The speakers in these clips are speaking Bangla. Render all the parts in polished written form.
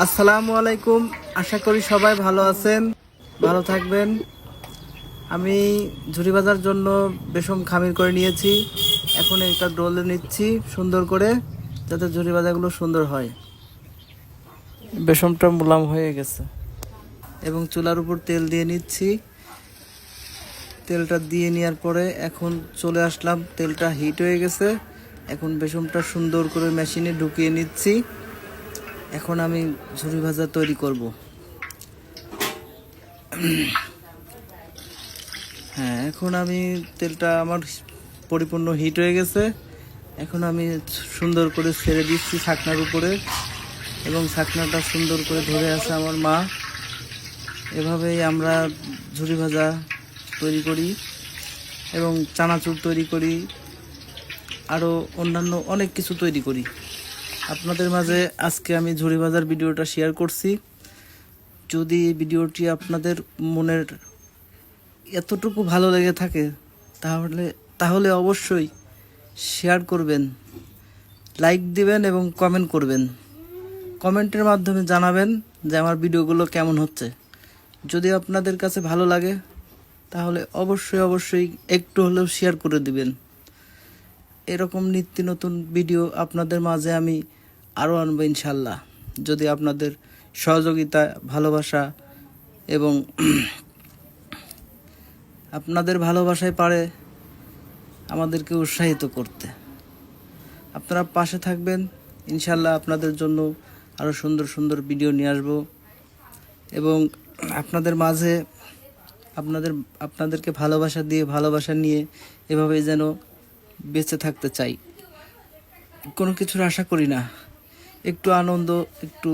আসসালামু আলাইকুম, আশা করি সবাই ভালো আছেন, ভালো থাকবেন। আমি ঝুরি ভাজার জন্য বেসম খামির করে নিয়েছি। এখন এটা ডলে নিচ্ছি সুন্দর করে, যাতে ঝুরি ভাজাগুলো সুন্দর হয়। বেসমটা মুলাম হয়ে গেছে এবং চুলার উপর তেল দিয়ে নিচ্ছি। তেলটা দিয়ে নেওয়ার পরে এখন চলে আসলাম, তেলটা হিট হয়ে গেছে। এখন বেসমটা সুন্দর করে মেশিনে ঢুকিয়ে নিচ্ছি। এখন আমি ঝুরি ভাজা তৈরি করব। হ্যাঁ, এখন আমি তেলটা আমার পরিপূর্ণ হিট হয়ে গেছে। এখন আমি সুন্দর করে ছেড়ে দিচ্ছি ছাকনার উপরে, এবং ছাকনাটা সুন্দর করে ধরে আছে আমার মা। এভাবেই আমরা ঝুরি ভাজা তৈরি করি এবং চানাচুর তৈরি করি, আরও অন্যান্য অনেক কিছু তৈরি করি। আপনাদের মাঝে আজকে আমি ঝুরি ভাজার ভিডিওটা শেয়ার করছি। যদি এই ভিডিওটি আপনাদের মনের এতটুকু ভালো লেগে থাকে তাহলে অবশ্যই শেয়ার করবেন, লাইক দিবেন এবং কমেন্ট করবেন। কমেন্টের মাধ্যমে জানাবেন যে আমার ভিডিওগুলো কেমন হচ্ছে। যদি আপনাদের কাছে ভালো লাগে তাহলে অবশ্যই একটু হলেও শেয়ার করে দিবেন। এরকম নিত্য নতুন ভিডিও আপনাদের মাঝে আমি আরও আনবো ইনশাল্লাহ, যদি আপনাদের সহযোগিতা, ভালোবাসা এবং আপনাদের ভালোবাসায় পারে আমাদেরকে উৎসাহিত করতে। আপনারা পাশে থাকবেন, ইনশাল্লাহ আপনাদের জন্য আরও সুন্দর সুন্দর ভিডিও নিয়ে আসবো এবং আপনাদের মাঝে আপনাদেরকে ভালোবাসা দিয়ে, ভালোবাসা নিয়ে এভাবেই যেন বেঁচে থাকতে চাই। কোনো কিছুর আশা করি না, একটু আনন্দ, একটু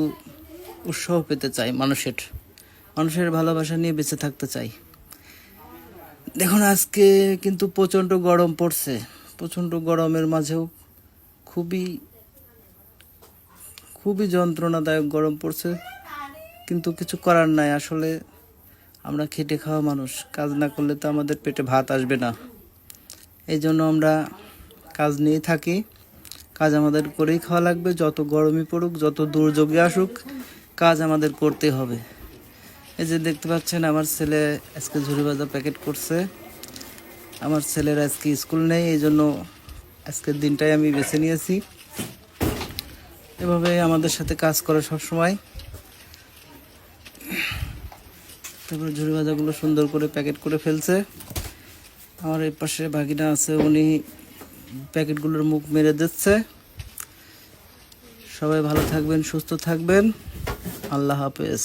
উৎসাহ পেতে চাই। মানুষের ভালোবাসা নিয়ে বেঁচে থাকতে চাই। দেখুন, আজকে কিন্তু প্রচণ্ড গরম পড়ছে। প্রচণ্ড গরমের মাঝেও খুবই যন্ত্রণাদায়ক গরম পড়ছে, কিন্তু কিছু করার নাই। আসলে আমরা খেটে খাওয়া মানুষ, কাজ না করলে তো আমাদের পেটে ভাত আসবে না। এই জন্য আমরা কাজ নিয়ে থাকি। কাজ আমাদের করেই খাওয়া লাগবে, যত গরমই পড়ুক, যত দুর্যোগে আসুক, কাজ আমাদের করতে হবে। এই যে দেখতে পাচ্ছেন, আমার ছেলে আজকে ঝুরি ভাজা প্যাকেট করছে। আমার ছেলের আজকে স্কুল নেই, এই জন্য আজকের দিনটাই আমি বেছে নিয়েছি। এভাবে আমাদের সাথে কাজ করে সব সময়। তারপরে ঝুরি ভাজাগুলো সুন্দর করে প্যাকেট করে ফেলছে। আমার এই পাশে ভাগিনা আছে, উনি প্যাকেটগুলোর মুখ মেরে দিচ্ছে। সবাই ভালো থাকবেন, সুস্থ থাকবেন। আল্লাহ হাফেজ।